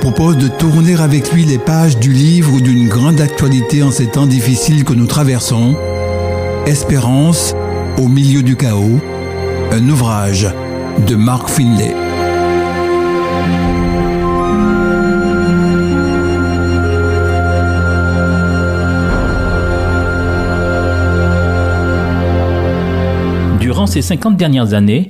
propose de tourner avec lui les pages du livre d'une grande actualité en ces temps difficiles que nous traversons, Espérance au milieu du chaos, un ouvrage de Mark Finlay. Durant ces 50 dernières années,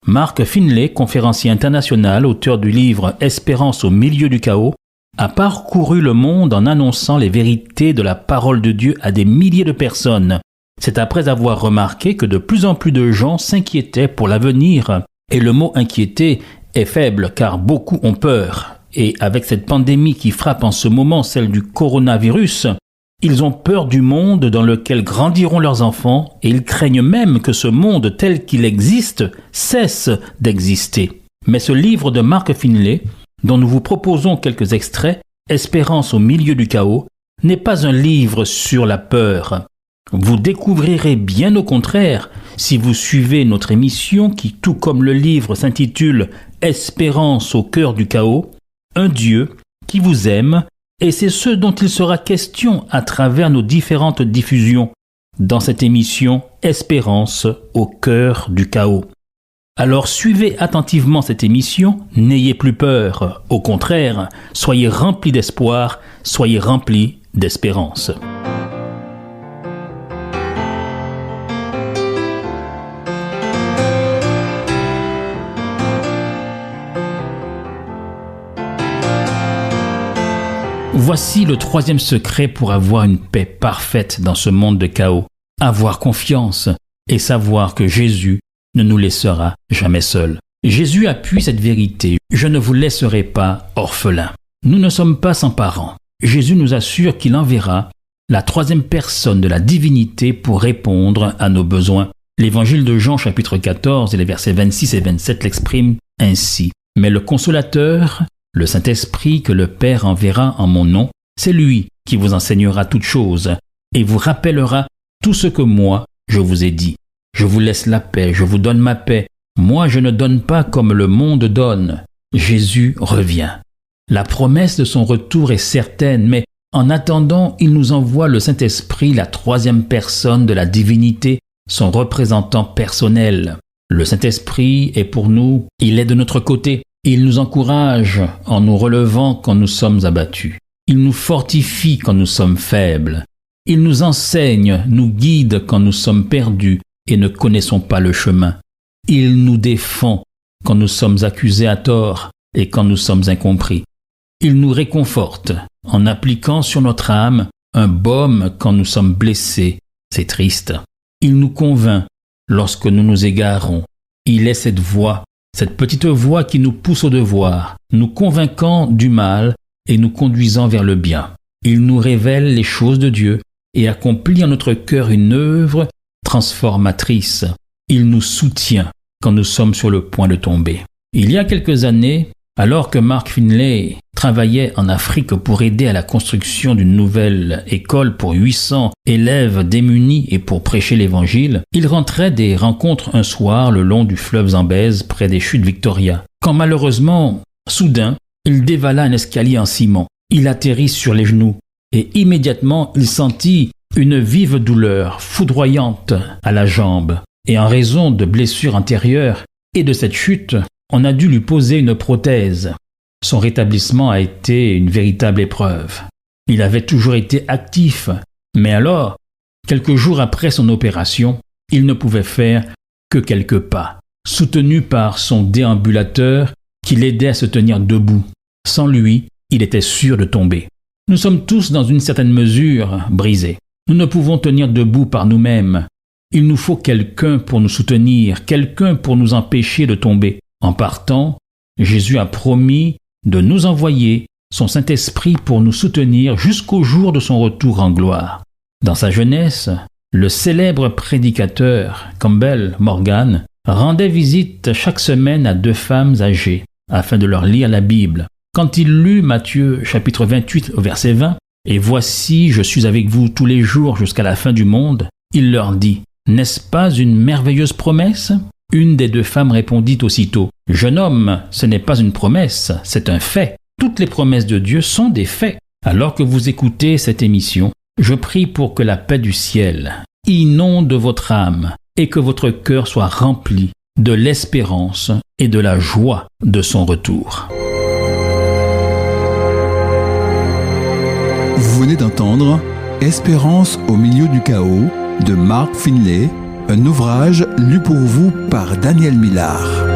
Mark Finlay, conférencier international, auteur du livre « Espérance au milieu du chaos », a parcouru le monde en annonçant les vérités de la parole de Dieu à des milliers de personnes. C'est après avoir remarqué que de plus en plus de gens s'inquiétaient pour l'avenir. Et le mot « inquiéter » est faible car beaucoup ont peur. Et avec cette pandémie qui frappe en ce moment, celle du coronavirus, ils ont peur du monde dans lequel grandiront leurs enfants et ils craignent même que ce monde tel qu'il existe cesse d'exister. Mais ce livre de Mark Finlay, dont nous vous proposons quelques extraits, Espérance au milieu du chaos, n'est pas un livre sur la peur. Vous découvrirez bien au contraire, si vous suivez notre émission qui, tout comme le livre, s'intitule Espérance au cœur du chaos, un Dieu qui vous aime. Et c'est ce dont il sera question à travers nos différentes diffusions dans cette émission Espérance au cœur du chaos. Alors suivez attentivement cette émission, n'ayez plus peur, au contraire, soyez remplis d'espoir, soyez remplis d'espérance. Voici le troisième secret pour avoir une paix parfaite dans ce monde de chaos. Avoir confiance et savoir que Jésus ne nous laissera jamais seuls. Jésus appuie cette vérité. Je ne vous laisserai pas orphelins. Nous ne sommes pas sans parents. Jésus nous assure qu'il enverra la troisième personne de la divinité pour répondre à nos besoins. L'évangile de Jean chapitre 14 et les versets 26 et 27 l'expriment ainsi. Mais le consolateur, le Saint-Esprit que le Père enverra en mon nom, c'est lui qui vous enseignera toutes choses et vous rappellera tout ce que moi je vous ai dit. Je vous laisse la paix, je vous donne ma paix. Moi je ne donne pas comme le monde donne. Jésus revient. La promesse de son retour est certaine, mais en attendant, il nous envoie le Saint-Esprit, la troisième personne de la divinité, son représentant personnel. Le Saint-Esprit est pour nous, il est de notre côté. Il nous encourage en nous relevant quand nous sommes abattus. Il nous fortifie quand nous sommes faibles. Il nous enseigne, nous guide quand nous sommes perdus et ne connaissons pas le chemin. Il nous défend quand nous sommes accusés à tort et quand nous sommes incompris. Il nous réconforte en appliquant sur notre âme un baume quand nous sommes blessés. C'est triste. Il nous convainc lorsque nous nous égarons. Il est cette voix, cette petite voix qui nous pousse au devoir, nous convainquant du mal et nous conduisant vers le bien. Il nous révèle les choses de Dieu et accomplit en notre cœur une œuvre transformatrice. Il nous soutient quand nous sommes sur le point de tomber. Il y a quelques années, alors que Mark Finlay travaillait en Afrique pour aider à la construction d'une nouvelle école pour 800 élèves démunis et pour prêcher l'Évangile, il rentrait des rencontres un soir le long du fleuve Zambèze près des chutes Victoria. Quand malheureusement, soudain, il dévala un escalier en ciment. Il atterrit sur les genoux et immédiatement il sentit une vive douleur foudroyante à la jambe. Et en raison de blessures antérieures et de cette chute, on a dû lui poser une prothèse. Son rétablissement a été une véritable épreuve. Il avait toujours été actif, mais alors, quelques jours après son opération, il ne pouvait faire que quelques pas, soutenu par son déambulateur qui l'aidait à se tenir debout. Sans lui, il était sûr de tomber. Nous sommes tous dans une certaine mesure brisés. Nous ne pouvons tenir debout par nous-mêmes. Il nous faut quelqu'un pour nous soutenir, quelqu'un pour nous empêcher de tomber. En partant, Jésus a promis de nous envoyer son Saint-Esprit pour nous soutenir jusqu'au jour de son retour en gloire. Dans sa jeunesse, le célèbre prédicateur Campbell Morgan rendait visite chaque semaine à 2 femmes âgées afin de leur lire la Bible. Quand il lut Matthieu chapitre 28 au verset 20, « Et voici, je suis avec vous tous les jours jusqu'à la fin du monde », il leur dit « N'est-ce pas une merveilleuse promesse ?» Une des 2 femmes répondit aussitôt « Jeune homme, ce n'est pas une promesse, c'est un fait. Toutes les promesses de Dieu sont des faits. Alors que vous écoutez cette émission, je prie pour que la paix du ciel inonde votre âme et que votre cœur soit rempli de l'espérance et de la joie de son retour. Vous venez d'entendre Espérance au milieu du chaos de Mark Finlay, un ouvrage lu pour vous par Daniel Millard.